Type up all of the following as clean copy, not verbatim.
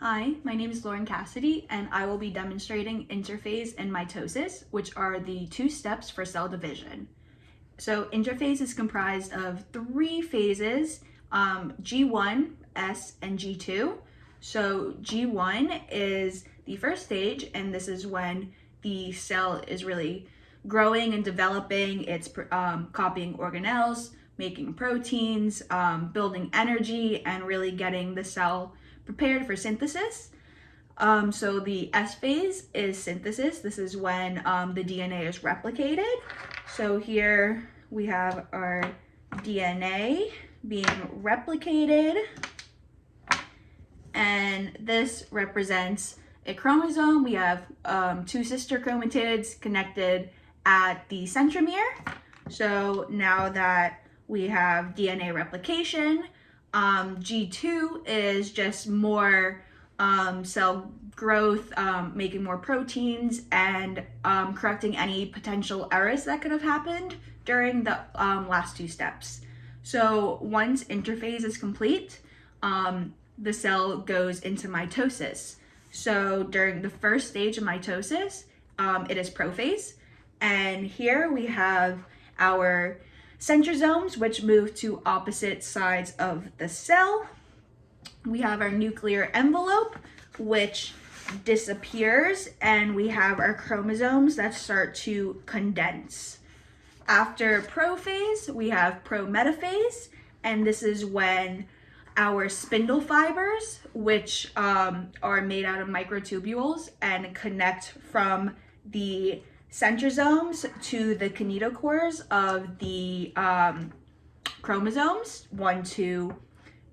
Hi, my name is Lauren Cassidy, and I will be demonstrating interphase and mitosis, which are the two steps for cell division. So interphase is comprised of three phases, G1, S, and G2. So G1 is the first stage, and this is when the cell is really growing and developing. It's copying organelles, making proteins, building energy, and really getting the cell prepared for synthesis. So the S phase is synthesis. This is when the DNA is replicated. So here we have our DNA being replicated, and this represents a chromosome. We have two sister chromatids connected at the centromere. So now that we have DNA replication, G2 is just more cell growth, making more proteins, and correcting any potential errors that could have happened during the last two steps. So once interphase is complete, the cell goes into mitosis. So during the first stage of mitosis, it is prophase. And here we have our centrosomes, which move to opposite sides of the cell. We have our nuclear envelope, which disappears, and we have our chromosomes that start to condense. After prophase, we have prometaphase, and this is when our spindle fibers, which are made out of microtubules and connect from the centrosomes to the kinetochores of the chromosomes.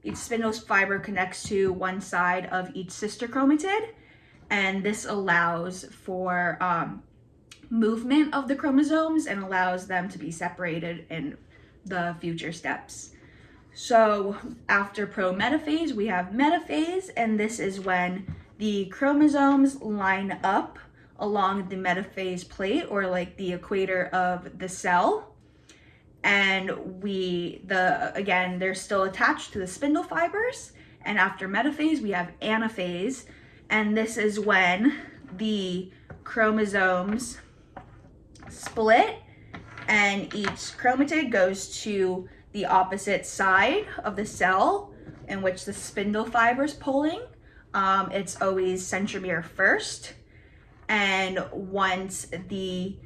Each spindle fiber connects to one side of each sister chromatid, and this allows for movement of the chromosomes and allows them to be separated in the future steps. So after prometaphase, we have metaphase, and this is when the chromosomes line up along the metaphase plate, or like the equator of the cell. And again, they're still attached to the spindle fibers. And after metaphase, we have anaphase. And this is when the chromosomes split and each chromatid goes to the opposite side of the cell in which the spindle fiber is pulling. It's always centromere first. And once the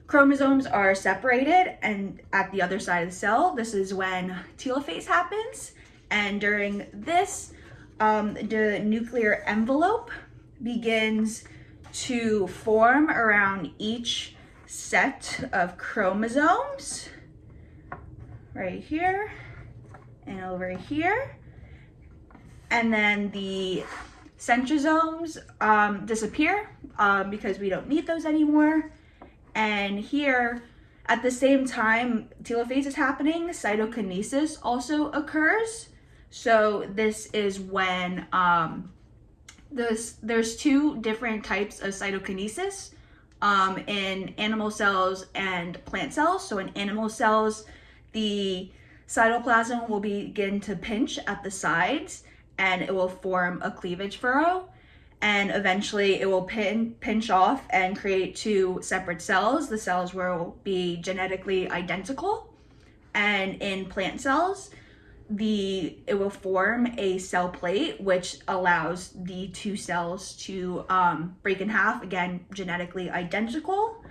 chromosomes are separated and at the other side of the cell, this is when telophase happens. And during this, the nuclear envelope begins to form around each set of chromosomes, right here and over here. And then the centrosomes disappear because we don't need those anymore. And here, at the same time telophase is happening, cytokinesis also occurs. So this is when there's two different types of cytokinesis in animal cells and plant cells. So in animal cells, the cytoplasm will begin to pinch at the sides, and it will form a cleavage furrow, and eventually it will pinch off and create two separate cells. The cells will be genetically identical. And in plant cells, it will form a cell plate, which allows the two cells to break in half, again, genetically identical.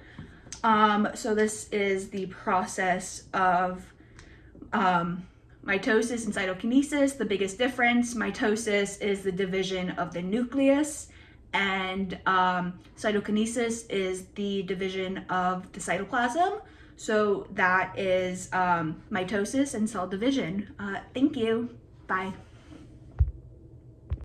So this is the process of mitosis and cytokinesis. The biggest difference: mitosis is the division of the nucleus, and cytokinesis is the division of the cytoplasm. So that is mitosis and cell division. Thank you. Bye.